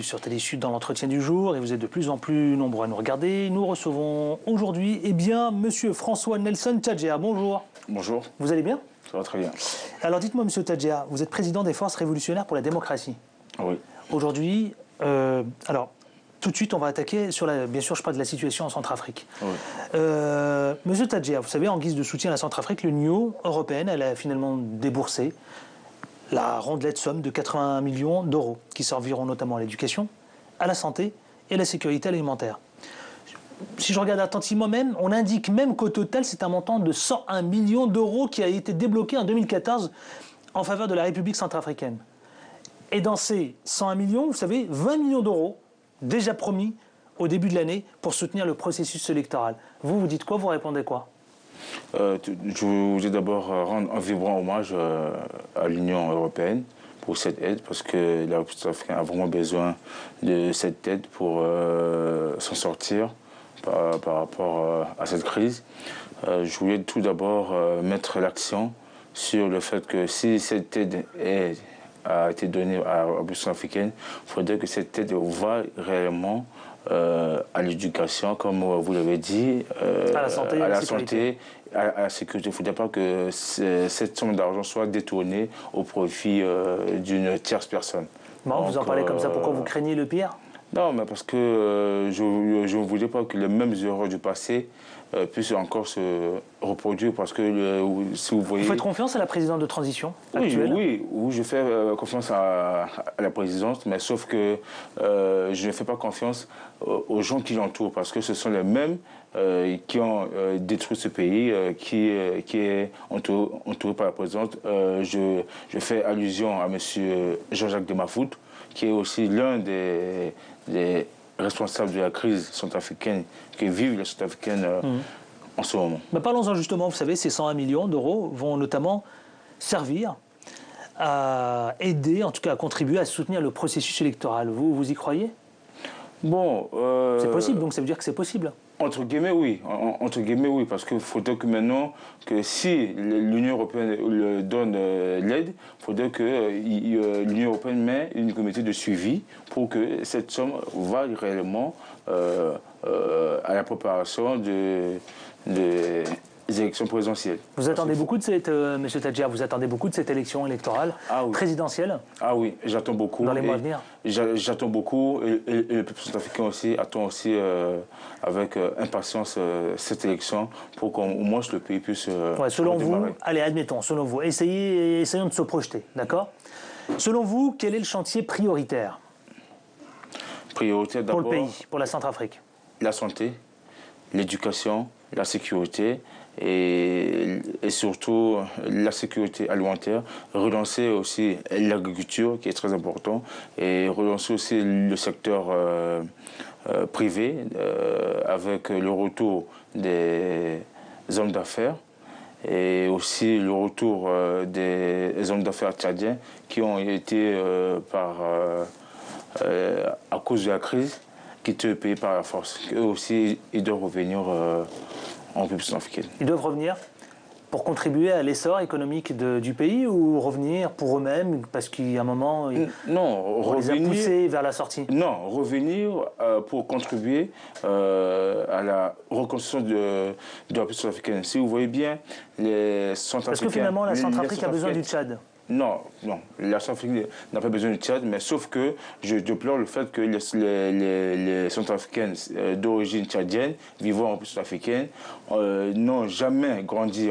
Sur Télé Sud dans l'entretien du jour et vous êtes de plus en plus nombreux à nous regarder. Nous recevons aujourd'hui Monsieur François Nelson Tadjea. Bonjour. Bonjour. Vous allez bien? Ça va très bien. Alors dites-moi Monsieur Tadjea, vous êtes président des Forces révolutionnaires pour la démocratie. Oui. Aujourd'hui, alors tout de suite on va attaquer sur bien sûr je parle de la situation en Centrafrique. Oui. Monsieur Tadjea, vous savez en guise de soutien à la Centrafrique, l'Union européenne elle a finalement déboursé la rondelette somme de 81 millions d'euros qui serviront notamment à l'éducation, à la santé et à la sécurité alimentaire. Si je regarde attentivement même, on indique même qu'au total, c'est un montant de 101 millions d'euros qui a été débloqué en 2014 en faveur de la République centrafricaine. Et dans ces 101 millions, vous savez, 20 millions d'euros déjà promis au début de l'année pour soutenir le processus électoral. Vous dites quoi? Vous répondez quoi? Je voudrais d'abord rendre un vibrant hommage à l'Union européenne pour cette aide, parce que la République centrafricaine a vraiment besoin de cette aide pour s'en sortir par rapport à cette crise. Je voulais tout d'abord mettre l'accent sur le fait que si cette aide a été donnée à la République centrafricaine, il faudrait que cette aide va réellement à l'éducation, comme vous l'avez dit, à la santé, à la sécurité. Il ne faudrait pas que cette somme d'argent soit détournée au profit d'une tierce personne. Bon, vous en parlez comme ça, pourquoi vous craignez le pire? Non, mais parce que je ne voulais pas que les mêmes erreurs du passé puissent encore se reproduire, parce que si vous voyez... Vous faites confiance à la présidente de transition actuelle? Oui, je fais confiance à la présidente, mais sauf que je ne fais pas confiance aux gens qui l'entourent, parce que ce sont les mêmes qui ont détruit ce pays, qui est entouré par la présidente. Je fais allusion à M. Jean-Jacques Demafout, qui est aussi l'un des responsables de la crise centrafricaine que vivent les Centrafricaines en ce moment. Mais parlons-en justement, vous savez, ces 101 millions d'euros vont notamment servir à aider, en tout cas à contribuer à soutenir le processus électoral. Vous y croyez? Bon... c'est possible, donc ça veut dire que c'est possible? Entre guillemets, oui. Entre guillemets, oui. Parce qu'il faudrait que maintenant, que si l'Union européenne donne l'aide, il faudrait que l'Union européenne mette une comité de suivi pour que cette somme va réellement à la préparation des élections présidentielles. Vous attendez beaucoup de cette, Monsieur Tadjea, vous attendez beaucoup de cette élection électorale présidentielle? Ah oui, j'attends beaucoup. Dans les mois à venir? J'attends beaucoup, et le peuple centrafricain aussi attend aussi avec impatience cette élection pour qu'au moins le pays puisse selon vous, allez, admettons, selon vous, essayons de se projeter, d'accord? Selon vous, quel est le chantier prioritaire? Prioritaire d'abord pour le pays, pour la Centrafrique? La santé, l'éducation, la sécurité et surtout la sécurité alimentaire, relancer aussi l'agriculture qui est très important et relancer aussi le secteur privé avec le retour des hommes d'affaires et aussi le retour des hommes d'affaires tchadiens qui ont été à cause de la crise quittés le pays par la force. Eux aussi, ils doivent revenir en République centrafricaine. Ils doivent revenir pour contribuer à l'essor économique du pays ou revenir pour eux-mêmes parce qu'il y a un moment, on les a poussés vers la sortie? Non, revenir pour contribuer à la reconstruction de la République centrafricaine. Si vous voyez bien, les Centrafricains... Parce que finalement, la Centrafrique a besoin du Tchad. Non, la Centrafrique n'a pas besoin du Tchad, mais sauf que je déplore le fait que les Centrafricaines d'origine tchadienne, vivant en République centrafricaine, n'ont jamais grandi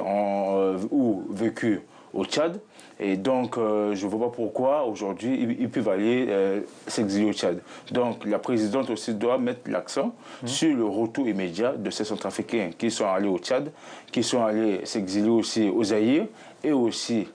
ou vécu au Tchad. Et donc, je ne vois pas pourquoi, aujourd'hui, ils peuvent aller s'exiler au Tchad. Donc, la présidente aussi doit mettre l'accent sur le retour immédiat de ces Centrafricains qui sont allés au Tchad, qui sont allés s'exiler aussi au Zaïre et aussi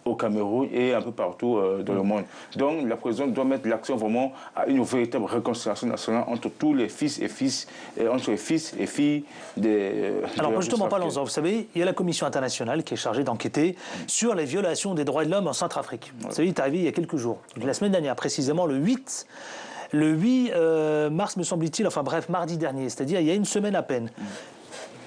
au Cameroun et un peu partout dans le monde. Donc la présidente doit mettre l'accent vraiment à une véritable réconciliation nationale entre tous les fils et entre les fils et filles des... Alors justement, parlons-en. Vous savez, il y a la Commission internationale qui est chargée d'enquêter sur les violations des droits de l'homme en Centrafrique. Vous savez, il est arrivé il y a quelques jours. La semaine dernière, précisément le 8 mars, me semble-t-il, enfin bref, mardi dernier, c'est-à-dire il y a une semaine à peine.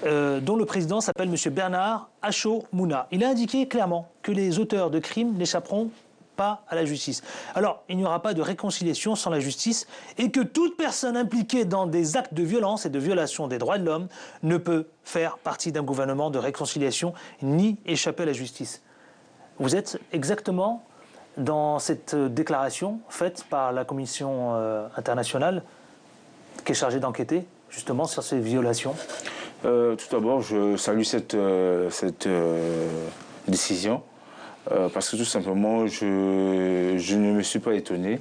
Dont le président s'appelle M. Bernard Acho Mouna. Il a indiqué clairement que les auteurs de crimes n'échapperont pas à la justice. Alors, il n'y aura pas de réconciliation sans la justice et que toute personne impliquée dans des actes de violence et de violation des droits de l'homme ne peut faire partie d'un gouvernement de réconciliation ni échapper à la justice. Vous êtes exactement dans cette déclaration faite par la Commission internationale qui est chargée d'enquêter justement sur ces violations. Tout d'abord, je salue cette décision parce que tout simplement, je ne me suis pas étonné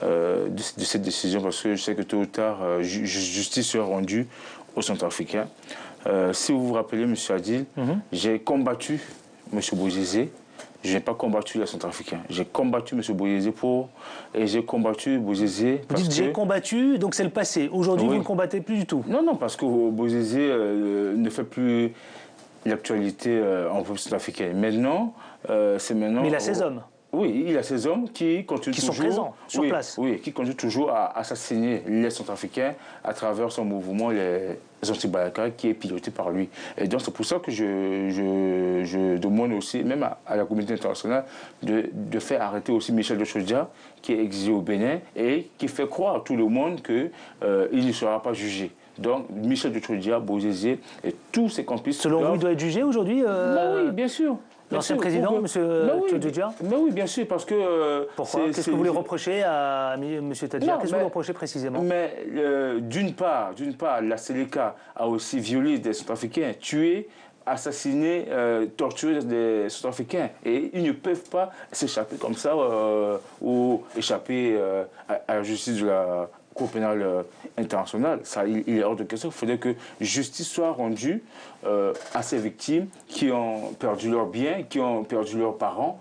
de cette décision parce que je sais que tôt ou tard, justice sera rendue aux Centrafricains. Si vous vous rappelez, M. Adil, j'ai combattu M. Bozizé. Je n'ai pas combattu les Centrafricains. J'ai combattu M. Bozizé et j'ai combattu Bozizé parce que... J'ai combattu, donc c'est le passé. Aujourd'hui, oui. Vous ne combattez plus du tout. Non, non, parce que Bozizé ne fait plus l'actualité en peuple centrafricain. Maintenant, c'est maintenant... Mais il a ses hommes. Oui, il a ces hommes qui continuent toujours... Qui sont présents, sur place. Oui, qui continuent toujours à assassiner les Centrafricains à travers son mouvement, les anti-Balaka, qui est piloté par lui. Et donc, c'est pour ça que je demande aussi, même à la communauté internationale, de faire arrêter aussi Michel de Chodja, qui est exilé au Bénin, et qui fait croire à tout le monde qu'il ne sera pas jugé. Donc, Michel de Chodja, Bozizé et tous ses complices... Selon vous, il doit être jugé aujourd'hui Oui, bien sûr. L'ancien président, M. Tadjia? Oui, bien sûr, parce que... Pourquoi? Qu'est-ce que vous voulez reprocher à M. Tadjia? Qu'est-ce que vous reprochez précisément? Mais d'une part, la Séléka a aussi violé des Centrafricains, tué, assassiné, torturé des Centrafricains. Et ils ne peuvent pas s'échapper comme ça ou échapper à la justice de la Cour pénale internationale. Ça, il est hors de question. Il faudrait que justice soit rendue à ces victimes qui ont perdu leurs biens, qui ont perdu leurs parents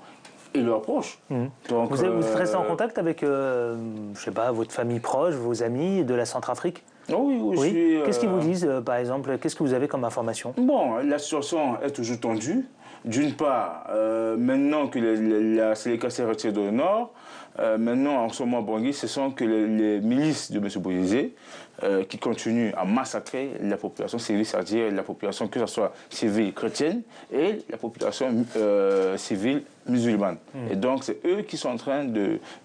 et leurs proches. Donc, vous êtes resté en contact avec, je sais pas, votre famille proche, vos amis de la Centrafrique? Oui. Qu'est-ce qu'ils vous disent, par exemple? Qu'est-ce que vous avez comme information? Bon, la situation est toujours tendue. D'une part, maintenant que la Séléka s'est retirée du Nord, maintenant, en ce moment, à Bangui, ce sont que les milices de M. Bozizé qui continuent à massacrer la population civile, c'est-à-dire la population, que ce soit civile chrétienne et la population civile musulmane. Et donc, c'est eux qui sont en train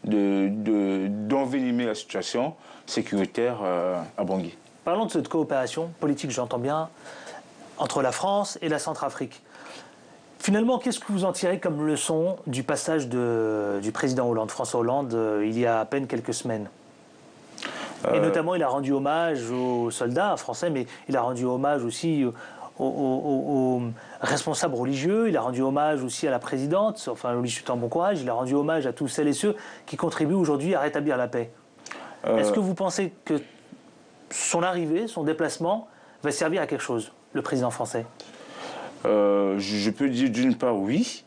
d'envenimer la situation sécuritaire à Bangui. Parlons de cette coopération politique, j'entends bien, entre la France et la Centrafrique. Finalement, qu'est-ce que vous en tirez comme leçon du passage du président Hollande, François Hollande, il y a à peine quelques semaines? Et notamment, il a rendu hommage aux soldats français, mais il a rendu hommage aussi aux responsables religieux, il a rendu hommage aussi à la présidente, enfin, lui souhaitant bon courage, il a rendu hommage à tous celles et ceux qui contribuent aujourd'hui à rétablir la paix. Est-ce que vous pensez que son arrivée, son déplacement, va servir à quelque chose, le président français? Je peux dire d'une part oui,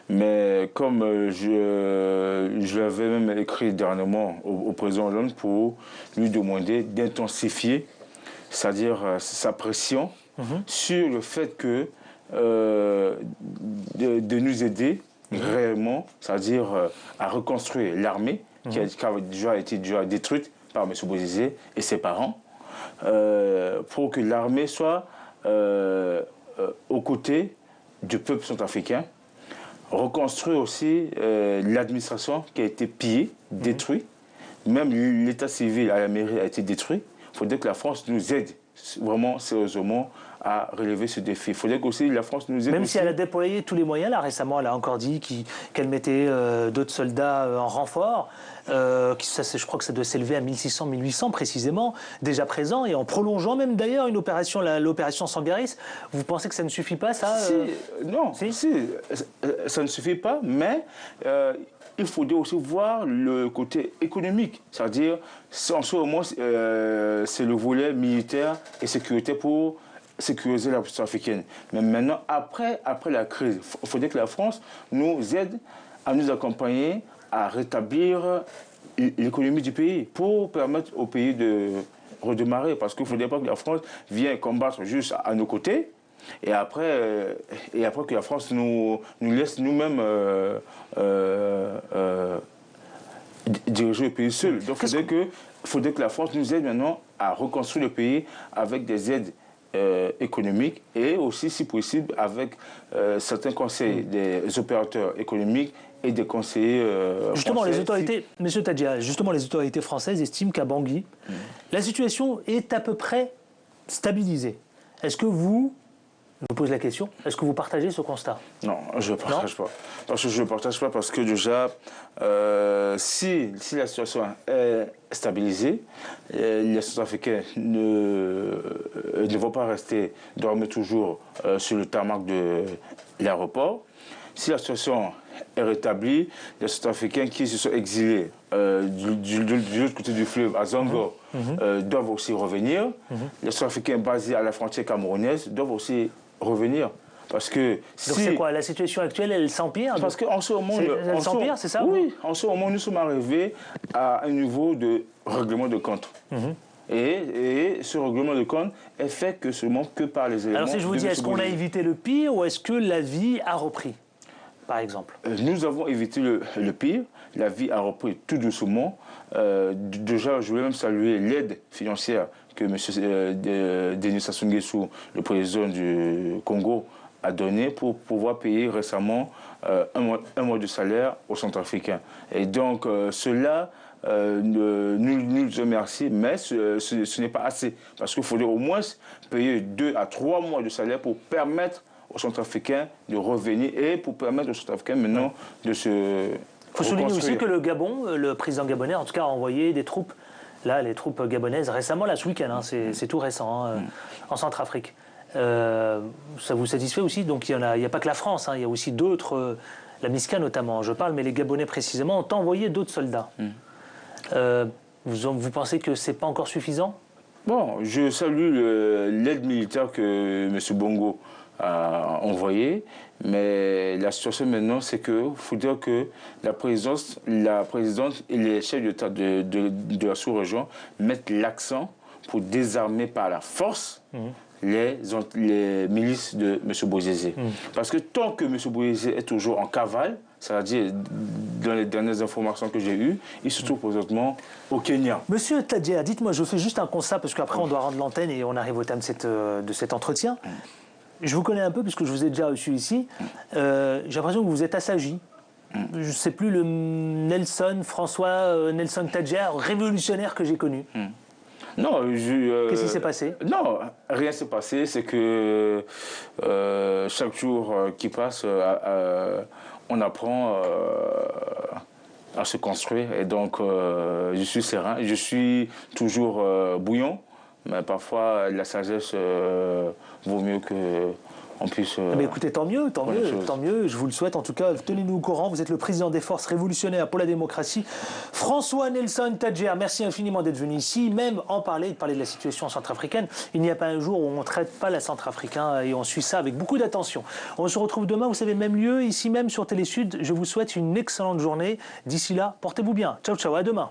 mais comme je l'avais même écrit dernièrement au président Hollande pour lui demander d'intensifier, c'est-à-dire sa pression sur le fait que de nous aider réellement, c'est-à-dire à reconstruire l'armée qui a déjà été détruite par M. Bozizé et ses parents, pour que l'armée soit aux côtés du peuple centrafricain, reconstruire aussi l'administration qui a été pillée, détruite, même l'état civil à la mairie a été détruit. Il faudrait que la France nous aide vraiment sérieusement à relever ce défi. Il faudrait qu'aussi la France nous aide. Même aussi. Si elle a déployé tous les moyens, là récemment, elle a encore dit qu'elle mettait d'autres soldats en renfort. Je crois que ça doit s'élever à 1600, 1800 précisément, déjà présents, et en prolongeant même d'ailleurs l'opération Sangaris. Vous pensez que ça ne suffit pas, ça Non, ça ne suffit pas, mais il faudrait aussi voir le côté économique. C'est-à-dire, en ce moment, c'est le volet militaire et sécurité pour sécuriser la population africaine. Mais maintenant, après la crise, il faudrait que la France nous aide à nous accompagner à rétablir l'économie du pays pour permettre au pays de redémarrer. Parce qu'il ne faudrait pas que la France vienne combattre juste à nos côtés et après que la France nous laisse nous-mêmes diriger le pays seul. Donc il faudrait que la France nous aide maintenant à reconstruire le pays avec des aides économiques et aussi, si possible, avec certains conseils des opérateurs économiques et des conseillers justement, français. les autorités, Monsieur Tadjia, justement, les autorités françaises estiment qu'à Bangui, la situation est à peu près stabilisée. Est-ce que vous, je vous pose la question, est-ce que vous partagez ce constat? Non, je ne partage pas. Parce que je ne partage pas parce que déjà, si la situation est stabilisée, les Centrafricains ne vont pas rester dormir toujours sur le tarmac de l'aéroport. Si la situation est rétablie, les Centrafricains qui se sont exilés de l'autre côté du fleuve, à Zango, doivent aussi revenir. Les Centrafricains basés à la frontière camerounaise doivent aussi revenir. Parce que donc c'est quoi? La situation actuelle, elle s'empire? Parce qu'en ce moment... Elle s'empire, c'est ça? Oui, en ce moment, nous sommes arrivés à un niveau de règlement de compte. Et ce règlement de compte est fait que seulement que par les éléments... Alors si je vous dis, est-ce qu'on a évité le pire ou est-ce que la vie a repris, par exemple? Nous avons évité le pire. La vie a repris tout doucement. Déjà, je voulais même saluer l'aide financière que M. Denis Sassou Nguesso, le président du Congo, a donné pour pouvoir payer récemment un mois de salaire aux Centrafricains. Et donc, cela, nous remercions, mais ce n'est pas assez. Parce qu'il faudrait au moins payer 2 à 3 mois de salaire pour permettre aux Centrafricains de revenir et pour permettre aux Centrafricains maintenant de se... Il faut souligner aussi que le Gabon, le président gabonais, en tout cas, a envoyé des troupes, là, les troupes gabonaises, récemment, là, ce week-end, hein, c'est tout récent, hein, en Centrafrique. Ça vous satisfait aussi? Donc il n'y a pas que la France, hein, il y a aussi d'autres, la MISCA notamment, je parle, mais les Gabonais précisément ont envoyé d'autres soldats. Vous pensez que ce n'est pas encore suffisant? Bon, je salue l'aide militaire que M. Bongo a envoyée, mais la situation maintenant, c'est qu'il faut dire que la présidente et les chefs d'État de la sous-région mettent l'accent pour désarmer par la force les milices de M. Bozizé. Parce que tant que M. Bozizé est toujours en cavale, c'est-à-dire, dans les dernières informations que j'ai eues, il se trouve présentement au Kenya. Monsieur Tadjia, dites-moi, je fais juste un constat, parce qu'après on doit rendre l'antenne et on arrive au terme de cet entretien. Je vous connais un peu, puisque je vous ai déjà reçu ici. J'ai l'impression que vous êtes assagi. Je ne sais plus le François Nelson Tadjia, révolutionnaire que j'ai connu. Non, qu'est-ce qui s'est passé? Non, rien s'est passé. C'est que chaque jour qui passe, on apprend à se construire. Et donc, je suis serein. Je suis toujours bouillon. Mais parfois, la sagesse vaut mieux qu'on puisse... Mais écoutez, tant mieux, tant mieux. Je vous le souhaite. En tout cas, tenez-nous au courant. Vous êtes le président des forces révolutionnaires pour la démocratie, François Nelson Tadjia. Merci infiniment d'être venu ici, même de parler de la situation centrafricaine. Il n'y a pas un jour où on ne traite pas la Centrafricain et on suit ça avec beaucoup d'attention. On se retrouve demain, vous savez, même lieu, ici même sur Télésud. Je vous souhaite une excellente journée. D'ici là, portez-vous bien. Ciao, ciao, à demain.